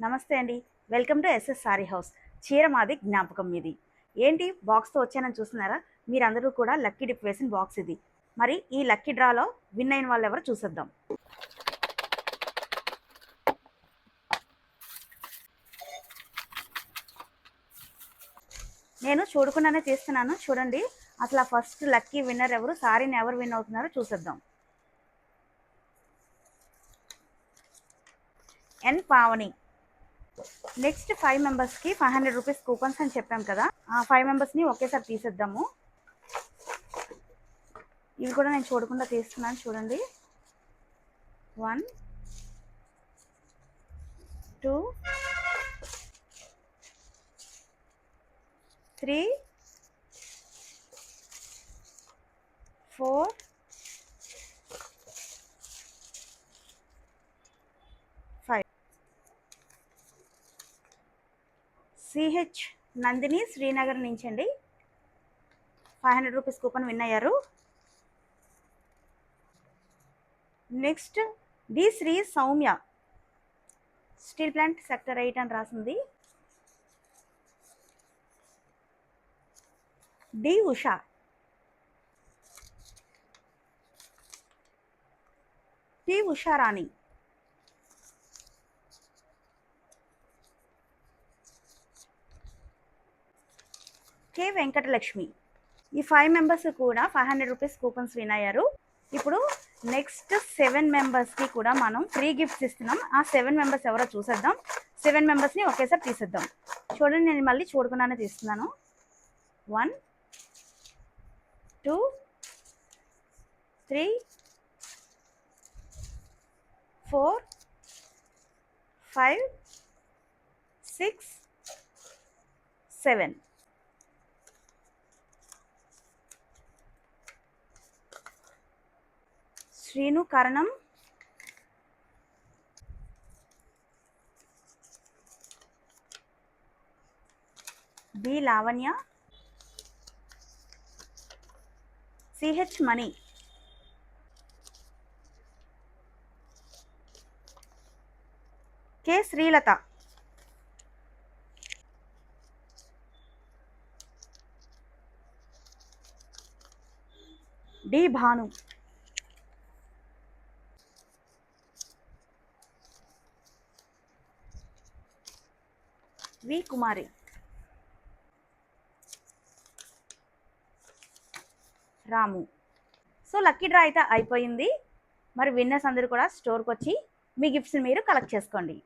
నమస్తే అండి. Welcome to SS sari house. చీర మాది జ్ఞాపకం మీది. ఏంటి బాక్స్‌తో వచ్చానని చూస్తున్నారా? మీరందరూ కూడా లక్కీ డిప్ వేసిన బాక్స్ ఇది. మరి ఈ లక్కీ డ్రాలో విన్ అయిన వాళ్ళెవరో చూసేద్దాం. నేను చూడకుండానే తీస్తున్నాను. చూడండి అసలు ఆ ఫస్ట్ లక్కీ విన్నర్ ఎవరు? సారీని ఎవరు విన్ అవుతున్నారో చూసేద్దాం. ఎన్ పావని. నెక్స్ట్ 5 మెంబర్స్కి 500 రూపీస్ కూపన్స్ అని చెప్పాం కదా, ఆ 5 మెంబర్స్ని ఒకేసారి తీసేద్దాము. ఇవి కూడా నేను చూడకుండా తీస్తున్నాను. చూడండి, 1 2 3 4 5. సిహెచ్ నందిని శ్రీనగర్ నుంచి అండి, 500 రూపీస్ కూపన్ విన్ అయ్యారు. Next D Sri Soumya, steel plant sector 8 అని రాసింది. D Usha, T Usharani, K Venkatalakshmi. ఈ 5 మెంబర్స్ కూడా 500 రూపీస్ కూపన్స్ విన్ అయ్యారు. ఇప్పుడు నెక్స్ట్ 7 మెంబర్స్కి కూడా మనం ఫ్రీ గిఫ్ట్స్ ఇస్తున్నాం. ఆ 7 మెంబర్స్ ఎవరో చూసేద్దాం. 7 మెంబర్స్ని ఒకేసారి తీసేద్దాం. చూడండి, నేను మళ్ళీ చూడకుండానే తీస్తున్నాను. 1 2 3 4 5 6 7. శ్రీను కరణం, బి లావణ్య, సిహెచ్ మణి, కె శ్రీలత, డి భాను, వి కుమారి, రాము. సో లక్కీ డ్రా అయితే అయిపోయింది. మరి విన్నర్స్ అందరూ కూడా స్టోర్కి వచ్చి మీ గిఫ్ట్స్ని మీరు కలెక్ట్ చేసుకోండి.